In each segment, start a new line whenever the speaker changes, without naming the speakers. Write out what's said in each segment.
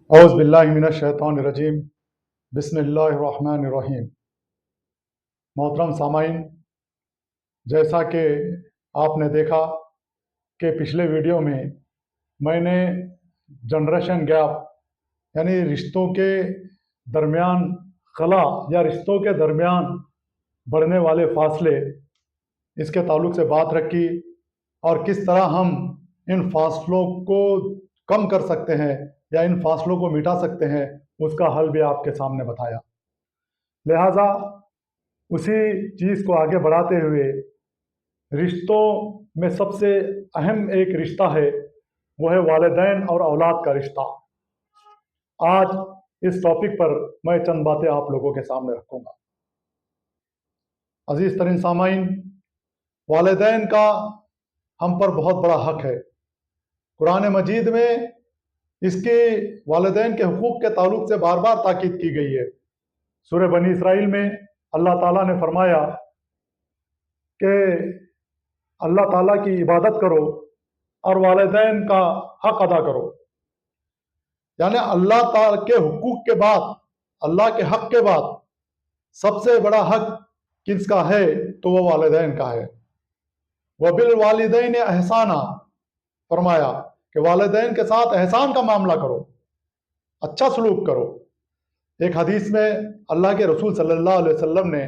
औज़ बिल्लाहि मिनश शैतानिर रजीम। बिस्मिल्लाहिर रहमानिर रहीम। मोहतरम सामाइन, जैसा कि आपने देखा कि पिछले वीडियो में मैंने जनरेशन गैप यानी रिश्तों के दरमियान खला या रिश्तों के दरमियान बढ़ने वाले फासले, इसके ताल्लुक से बात रखी और किस तरह हम इन फासलों को कम कर सकते हैं या इन फासलों को मिटा सकते हैं, उसका हल भी आपके सामने बताया। लिहाजा उसी चीज़ को आगे बढ़ाते हुए रिश्तों में सबसे अहम एक रिश्ता है, वो है वालिदैन और औलाद का रिश्ता। आज इस टॉपिक पर मैं चंद बातें आप लोगों के सामने रखूँगा। अज़ीज़ तरीन सामाइन, वालिदैन का हम पर बहुत बड़ा हक है। कुरान मजीद में इसके वालिदैन के हुकूक के ताल्लुक से बार बार ताकीद की गई है। सूरह बनी इसराइल में अल्लाह ताला ने फरमाया कि अल्लाह ताला की इबादत करो और वालिदैन का हक अदा करो। यानी अल्लाह ताला के हुकूक के बाद, अल्लाह के हक के बाद सबसे बड़ा हक किसका है, तो वह वालिदैन का है। वबिल वालिदैन एहसाना, फरमाया कि वालिदैन के साथ एहसान का मामला करो, अच्छा सलूक करो। एक हदीस में अल्लाह के रसूल सल्लल्लाहु अलैहि वसल्लम ने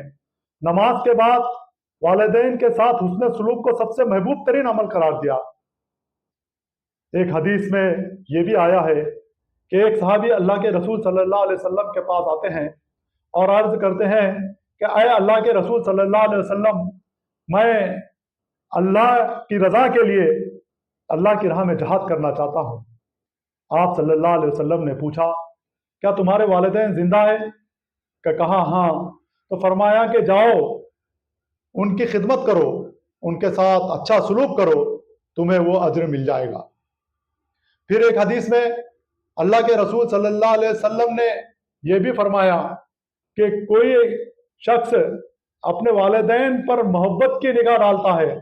नमाज के बाद वालिदैन के साथ हुस्न सलूक को सबसे महबूब तरीन अमल करार दिया। एक हदीस में यह भी आया है कि एक सहाबी अल्लाह के रसूल सल्लल्लाहु अलैहि वसल्लम के पास आते हैं और अर्ज करते हैं कि अय अल्लाह के रसूल सल्लल्लाहु अलैहि वसल्लम, मैं अल्लाह की रज़ा के लिए अल्लाह की राह में जहाद करना चाहता हूँ। आप सल्लल्लाहु अलैहि वसल्लम ने पूछा, क्या तुम्हारे वालिदैन जिंदा है? कहा हाँ। तो फरमाया कि जाओ, उनकी खिदमत करो, उनके साथ अच्छा सलूक करो, तुम्हें वो अज्र मिल जाएगा। फिर एक हदीस में अल्लाह के रसूल सल्लल्लाहु अलैहि वसल्लम ने यह भी फरमाया कि कोई शख्स अपने वालिदैन पर मोहब्बत की निगाह डालता है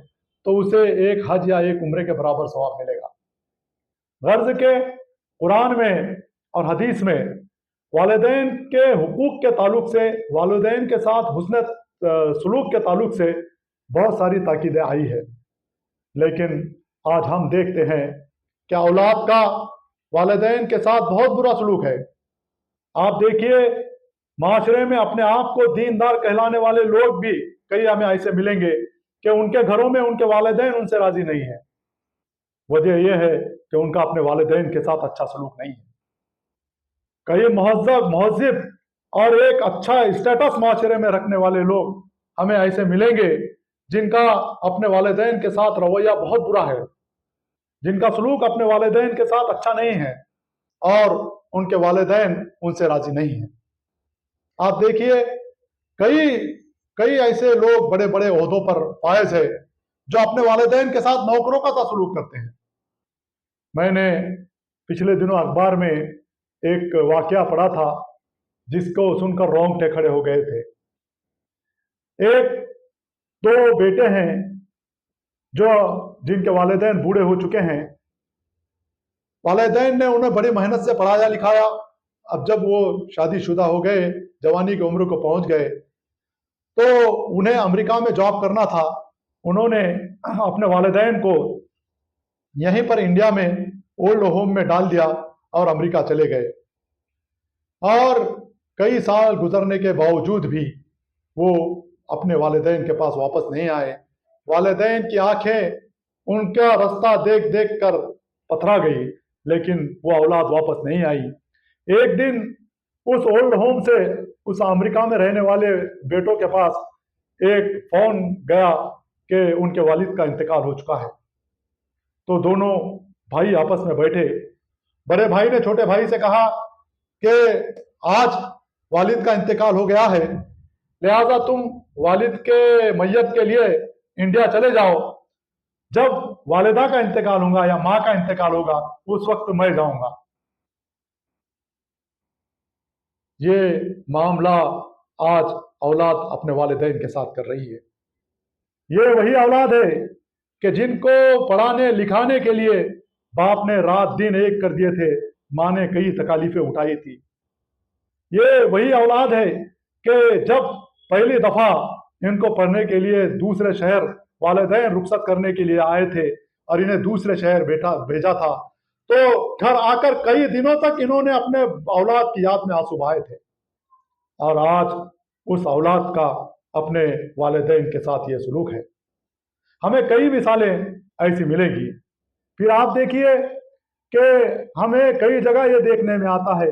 तो उसे एक हज या एक उम्रे के बराबर सवाब मिलेगा। गर्ज के कुरान में और हदीस में वालिदैन के हुकूक के ताल्लुक से, वालिदैन के साथ हुस्न सलूक के ताल्लुक से बहुत सारी ताकीदें आई है। लेकिन आज हम देखते हैं कि औलाद का वालिदैन के साथ बहुत बुरा सलूक है। आप देखिए, माशरे में अपने आप को दीनदार कहलाने वाले लोग भी कई हमें ऐसे मिलेंगे कि उनके घरों में उनके वालिदैन उनसे राजी नहीं है। वजह यह है कि उनका अपने वालिदैन के साथ अच्छा सलूक नहीं है। कई महज़ब और एक अच्छा स्टेटस माशरे में रखने वाले लोग हमें ऐसे मिलेंगे जिनका अपने वालिदैन के साथ रवैया बहुत बुरा है, जिनका सलूक अपने वालिदैन के साथ अच्छा नहीं है और उनके वालिदैन उनसे राजी नहीं है। आप देखिए, कई कई ऐसे लोग बड़े बड़े ओहदों पर फायज है जो अपने वालिदैन के साथ नौकरों का सा सलूक करते हैं। मैंने पिछले दिनों अखबार में एक वाकया पढ़ा था जिसको सुनकर रोंगटे खड़े हो गए थे। एक दो बेटे हैं जो जिनके वालिदैन बूढ़े हो चुके हैं। वालिदैन ने उन्हें बड़ी मेहनत से पढ़ाया लिखाया। अब जब वो शादीशुदा हो गए, जवानी की उम्र को पहुंच गए, तो उन्हें अमेरिका में जॉब करना था। उन्होंने अपने वालिदैन को यहीं पर इंडिया में ओल्ड होम में डाल दिया और अमेरिका चले गए। और कई साल गुजरने के बावजूद भी वो अपने वालिदैन के पास वापस नहीं आए। वालिदैन की आंखें उनका रास्ता देख देख कर पथरा गई, लेकिन वो औलाद वापस नहीं आई। एक दिन उस ओल्ड होम से उस अमेरिका में रहने वाले बेटों के पास एक फोन गया कि उनके वालिद का इंतकाल हो चुका है। तो दोनों भाई आपस में बैठे। बड़े भाई ने छोटे भाई से कहा कि आज वालिद का इंतकाल हो गया है, लिहाजा तुम वालिद के मैयत के लिए इंडिया चले जाओ। जब वालिदा का इंतकाल होगा या माँ का इंतकाल होगा, उस वक्त मैं जाऊंगा। ये मामला आज औलाद अपने वालिदैन के साथ कर रही है। ये वही औलाद है कि जिनको पढ़ाने लिखाने के लिए बाप ने रात दिन एक कर दिए थे, माँ ने कई तकालीफें उठाई थी। ये वही औलाद है कि जब पहली दफ़ा इनको पढ़ने के लिए दूसरे शहर वालिदैन रुखसत करने के लिए आए थे और इन्हें दूसरे शहर भेजा था, तो घर आकर कई दिनों तक इन्होंने अपने औलाद की याद में आंसू बहाए थे। और आज उस औलाद का अपने वालिदैन के साथ ये सलूक है। हमें कई मिसालें ऐसी मिलेंगी। फिर आप देखिए कि हमें कई जगह ये देखने में आता है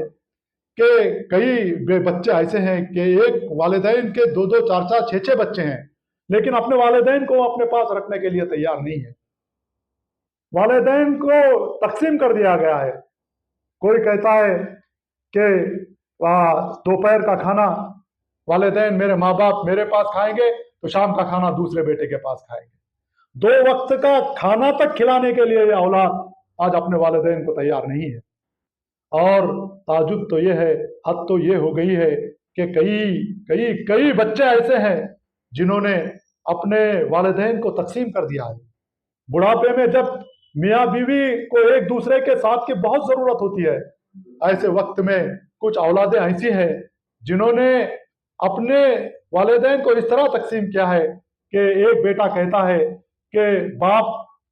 कि कई बच्चे ऐसे हैं कि एक वालिदैन के 2-2, 4-4, 6-6 बच्चे हैं, लेकिन अपने वालिदैन को अपने पास रखने के लिए तैयार नहीं है। वालिदैन को तकसीम कर दिया गया है। कोई कहता है कि दोपहर का खाना वालिदैन मेरे माँ बाप मेरे पास खाएंगे, तो शाम का खाना दूसरे बेटे के पास खाएंगे। 2 वक्त का खाना तक खिलाने के लिए ये औलाद आज अपने वालिदैन को तैयार नहीं है। और ताजुब तो ये है, हद तो ये हो गई है कि कई बच्चे ऐसे हैं जिन्होंने अपने वालिदैन को तकसीम कर दिया है। बुढ़ापे में जब मियाँ बीवी को एक दूसरे के साथ की बहुत ज़रूरत होती है, ऐसे वक्त में कुछ औलादें ऐसी हैं जिन्होंने अपने वालिदैन को इस तरह तकसीम किया है कि एक बेटा कहता है कि बाप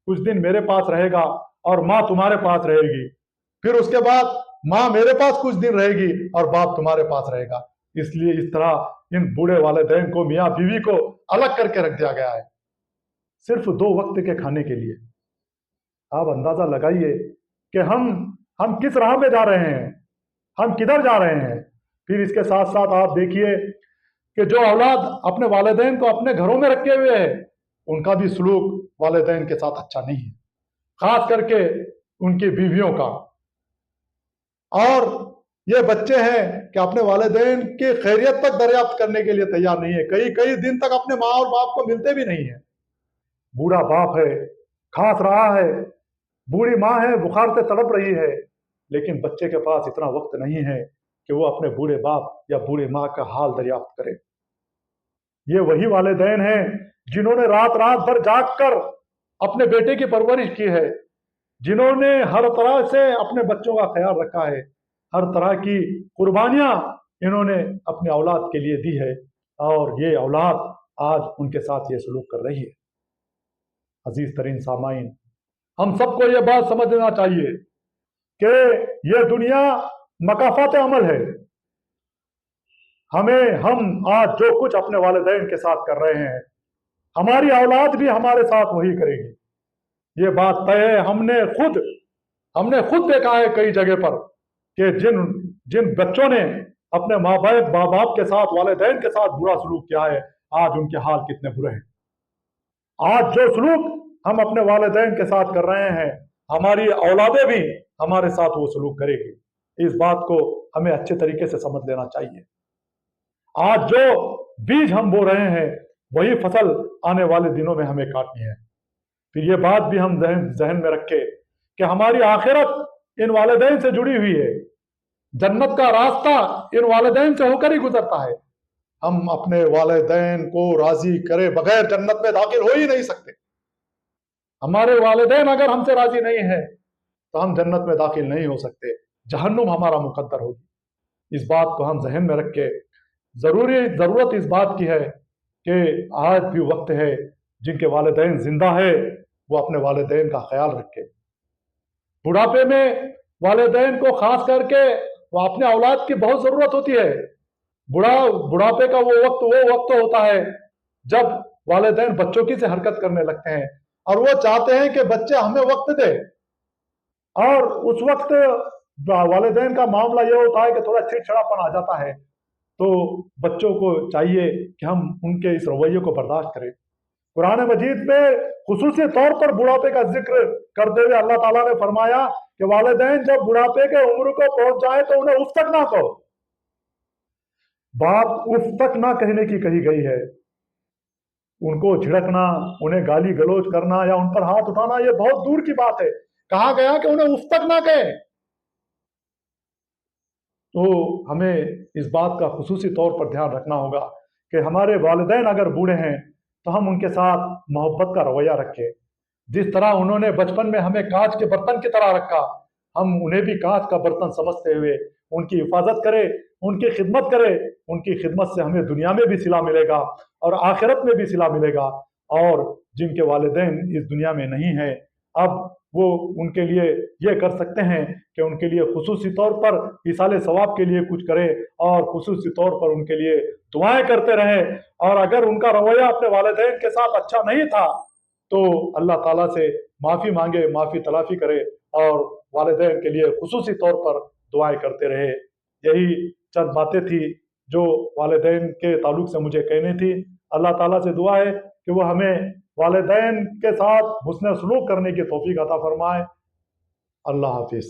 कुछ दिन मेरे पास रहेगा और माँ तुम्हारे पास रहेगी, फिर उसके बाद माँ मेरे पास कुछ दिन रहेगी और बाप तुम्हारे पास रहेगा। इसलिए इस तरह इन बूढ़े वालिदैन को, मियाँ बीवी को अलग करके रख दिया गया है, सिर्फ 2 वक्त के खाने के लिए। आप अंदाजा लगाइए कि हम किस राह में जा रहे हैं, हम किधर जा रहे हैं। फिर इसके साथ साथ आप देखिए कि जो औलाद अपने वालिदैन को अपने घरों में रखे हुए है, उनका भी सलूक वालिदैन के साथ अच्छा नहीं है, खास करके उनकी बीवियों का। और ये बच्चे हैं कि अपने वालिदैन की खैरियत तक दरियाफ्त करने के लिए तैयार नहीं है, कई दिन तक अपने माँ और बाप को मिलते भी नहीं है। बूढ़ा बाप है, खांस रहा है, बूढ़ी माँ है, बुखार से तड़प रही है, लेकिन बच्चे के पास इतना वक्त नहीं है कि वो अपने बूढ़े बाप या बूढ़े माँ का हाल दरियाफ्त करे। ये वही वालिदैन हैं जिन्होंने रात रात भर जाग कर अपने बेटे की परवरिश की है, जिन्होंने हर तरह से अपने बच्चों का ख्याल रखा है, हर तरह की कुर्बानियां इन्होंने अपने औलाद के लिए दी है, और ये औलाद आज उनके साथ ये सलूक कर रही है। अजीज तरीन सामाइन, हम सबको ये बात समझना चाहिए कि ये दुनिया मकाफात अमल है। हम आज जो कुछ अपने वालिदैन के साथ कर रहे हैं, हमारी औलाद भी हमारे साथ वही करेगी। ये बात तय है। हमने खुद देखा है कई जगह पर कि जिन बच्चों ने अपने माँ बाप के साथ, वालिदैन के साथ बुरा सलूक किया है, आज उनके हाल कितने बुरे हैं। आज जो सलूक हम अपने वालिदैन के साथ कर रहे हैं, हमारी औलादें भी हमारे साथ वो सलूक करेगी। इस बात को हमें अच्छे तरीके से समझ लेना चाहिए। आज जो बीज हम बो रहे हैं, वही फसल आने वाले दिनों में हमें काटनी है। फिर ये बात भी हम जहन में रखें कि हमारी आखिरत इन वालिदैन से जुड़ी हुई है। जन्नत का रास्ता इन वालिदैन से होकर ही गुजरता है। हम अपने वालिदैन को राजी करे बगैर जन्नत में दाखिल हो ही नहीं सकते। हमारे वालिदैन अगर हमसे राजी नहीं है तो हम जन्नत में दाखिल नहीं हो सकते, जहन्नुम हमारा मुकद्दर होगी। इस बात को हम जहन में रख के जरूरत इस बात की है कि आज भी वक्त है, जिनके वालिदैन जिंदा है वो अपने वालिदैन का ख्याल रखे। बुढ़ापे में वालिदैन को खास करके वो अपने औलाद की बहुत जरूरत होती है। बुढ़ापे का वो वक्त होता है जब वालिदैन बच्चों की से हरकत करने लगते हैं और वो चाहते हैं कि बच्चे हमें वक्त दे, और उस वक्त वालिदैन का मामला ये होता है कि थोड़ा चिड़चिड़ापन आ जाता है। तो बच्चों को चाहिए कि हम उनके इस रवैये को बर्दाश्त करें। कुरान मजीद में खुसूसी तौर पर बुढ़ापे का जिक्र करते हुए अल्लाह ताला ने फरमाया कि वालिदैन जब बुढ़ापे के उम्र को पहुंच जाए तो उन्हें उफ तक ना कहो। बात उफ तक ना कहने की कही गई है। उनको झिड़कना, उन्हें गाली गलौज करना या उन पर हाथ उठाना ये बहुत दूर की बात है। कहा गया कि उन्हें उफ तक ना कहे। तो हमें इस बात का खुसूसी तौर पर ध्यान रखना होगा कि हमारे वालिदैन अगर बूढ़े हैं तो हम उनके साथ मोहब्बत का रवैया रखें। जिस तरह उन्होंने बचपन में हमें कांच के बर्तन की तरह रखा, हम उन्हें भी कांच का बर्तन समझते हुए उनकी हिफाजत करें, उनकी खिदमत करें। उनकी खिदमत से हमें दुनिया में भी सिला मिलेगा और आखिरत में भी सिला मिलेगा। और जिनके वालिदैन इस दुनिया में नहीं हैं, अब वो उनके लिए ये कर सकते हैं कि उनके लिए खुसूसी तौर पर इसाले सवाब के लिए कुछ करें और खुसूसी तौर पर उनके लिए दुआएं करते रहें। और अगर उनका रवैया अपने वालिदैन के साथ अच्छा नहीं था तो अल्लाह ताला से माफ़ी मांगे, माफ़ी तलाफ़ी करे और वालिदैन के लिए खुसूसी तौर पर दुआएं करते रहे। यही चंद बातें थी जो वालिदैन के ताल्लुक से मुझे कहनी थी। अल्लाह ताला से दुआ है कि वो हमें वालिदैन के साथ हुस्न सलूक करने की तौफीक अता फरमाए। अल्लाह हाफिज़।